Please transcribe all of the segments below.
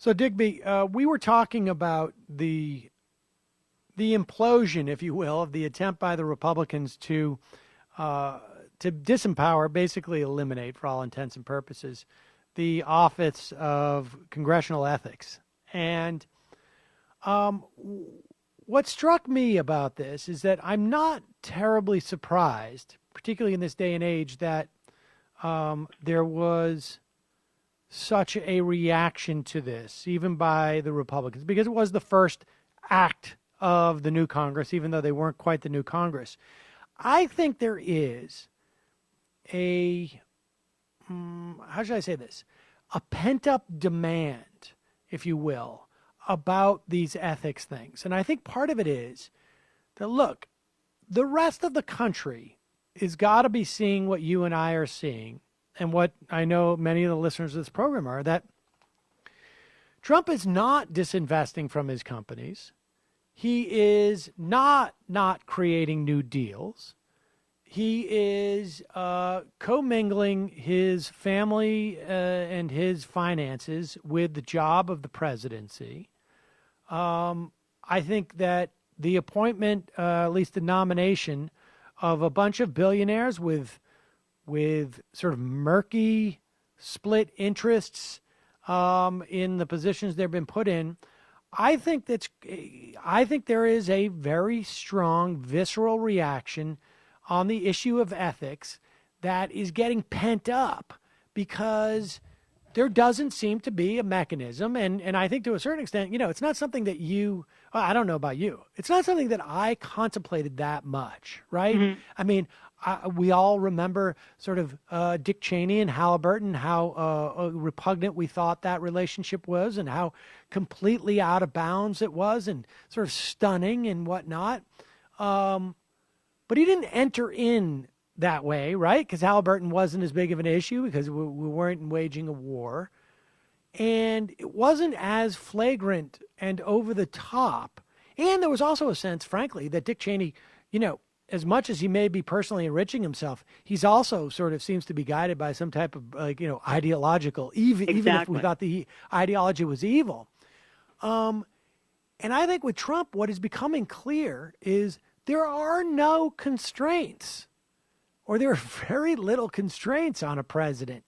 So, Digby, we were talking about the implosion, if you will, of the attempt by the Republicans to disempower, basically eliminate, for all intents and purposes, the Office of Congressional Ethics. And um, what struck me about this is that I'm not terribly surprised, particularly in this day and age, that there was such a reaction to this, even by the Republicans, because it was the first act of the new Congress, even though they weren't quite the new Congress. I think there is a, how should I say this? A pent up demand, if you will, about these ethics things. And I think part of it is that, look, the rest of the country is got to be seeing what you and I are seeing, and what I know many of the listeners of this program are, that Trump is not disinvesting from his companies. He is not creating new deals. He is commingling his family and his finances with the job of the presidency. I think that the appointment, at least the nomination, of a bunch of billionaires with sort of murky split interests in the positions they've been put in, I think there is a very strong visceral reaction on the issue of ethics that is getting pent up because there doesn't seem to be a mechanism. And I think to a certain extent, it's not something that I don't know about you. It's not something that I contemplated that much, right? Mm-hmm. I mean, we all remember sort of Dick Cheney and Halliburton, how repugnant we thought that relationship was and how completely out of bounds it was and sort of stunning and whatnot. But he didn't enter in that way, right? Because Halliburton wasn't as big of an issue because we weren't waging a war. And it wasn't as flagrant and over the top. And there was also a sense, frankly, that Dick Cheney, as much as he may be personally enriching himself, he's also sort of seems to be guided by some type of ideological, even if we thought the ideology was evil. And I think with Trump, what is becoming clear is there are no constraints, or there are very little constraints on a president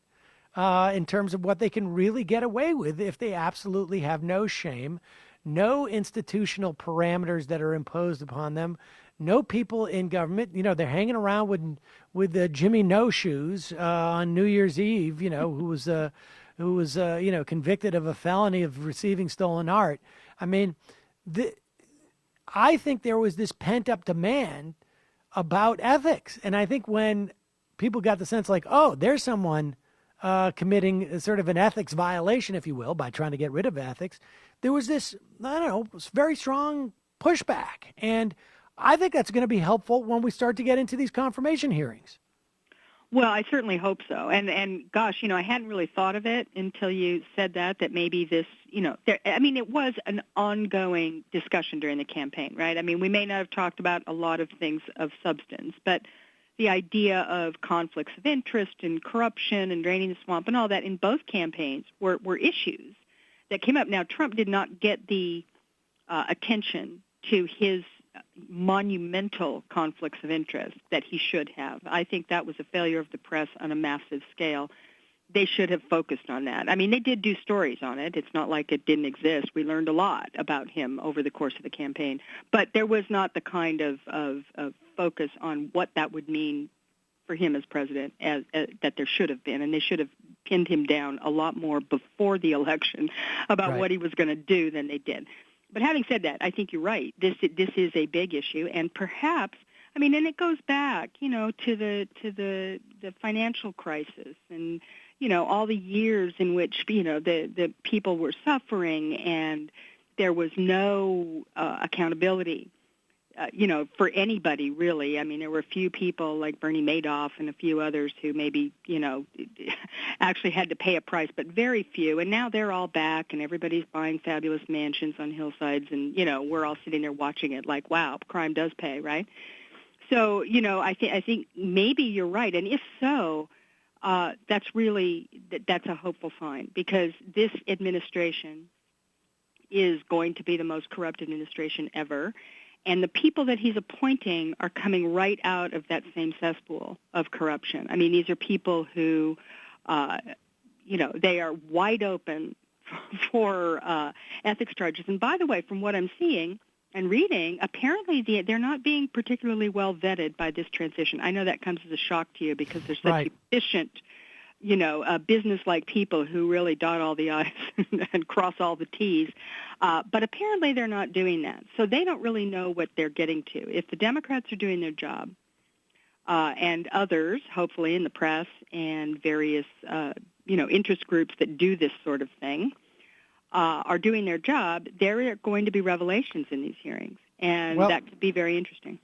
in terms of what they can really get away with if they absolutely have no shame, no institutional parameters that are imposed upon them, no people in government. They're hanging around with Jimmy No Shoes on New Year's Eve. Who was convicted of a felony of receiving stolen art. I mean, I think there was this pent up demand about ethics, and I think when people got the sense like, oh, there's someone committing sort of an ethics violation, if you will, by trying to get rid of ethics, there was this, I don't know, very strong pushback. And I think that's going to be helpful when we start to get into these confirmation hearings. Well, I certainly hope so. And gosh, I hadn't really thought of it until you said that maybe this, it was an ongoing discussion during the campaign, right? I mean, we may not have talked about a lot of things of substance, but the idea of conflicts of interest and corruption and draining the swamp and all that in both campaigns were issues that came up. Now, Trump did not get the attention to his monumental conflicts of interest that he should have. I think that was a failure of the press on a massive scale. They should have focused on that. I mean, they did do stories on it. It's not like it didn't exist. We learned a lot about him over the course of the campaign. But there was not the kind of focus on what that would mean for him as president as that there should have been. And they should have pinned him down a lot more before the election about what he was going to do than they did. But having said that, I think you're right. This is a big issue, and perhaps, and it goes back, to the financial crisis, and all the years in which the people were suffering, and there was no accountability, for anybody really. I mean, there were a few people like Bernie Madoff and a few others who maybe actually had to pay a price, but very few. And now they're all back, and everybody's buying fabulous mansions on hillsides, and we're all sitting there watching it like, wow, crime does pay, right? So I think maybe you're right, and if so, that's a hopeful sign, because this administration is going to be the most corrupt administration ever. And the people that he's appointing are coming right out of that same cesspool of corruption. I mean, these are people who, they are wide open for ethics charges. And by the way, from what I'm seeing and reading, apparently they're not being particularly well vetted by this transition. I know that comes as a shock to you because they're such efficient, business-like people who really dot all the I's and cross all the T's. But apparently they're not doing that. So they don't really know what they're getting to. If the Democrats are doing their job, and others, hopefully in the press and various, interest groups that do this sort of thing, are doing their job, there are going to be revelations in these hearings. And that could be very interesting.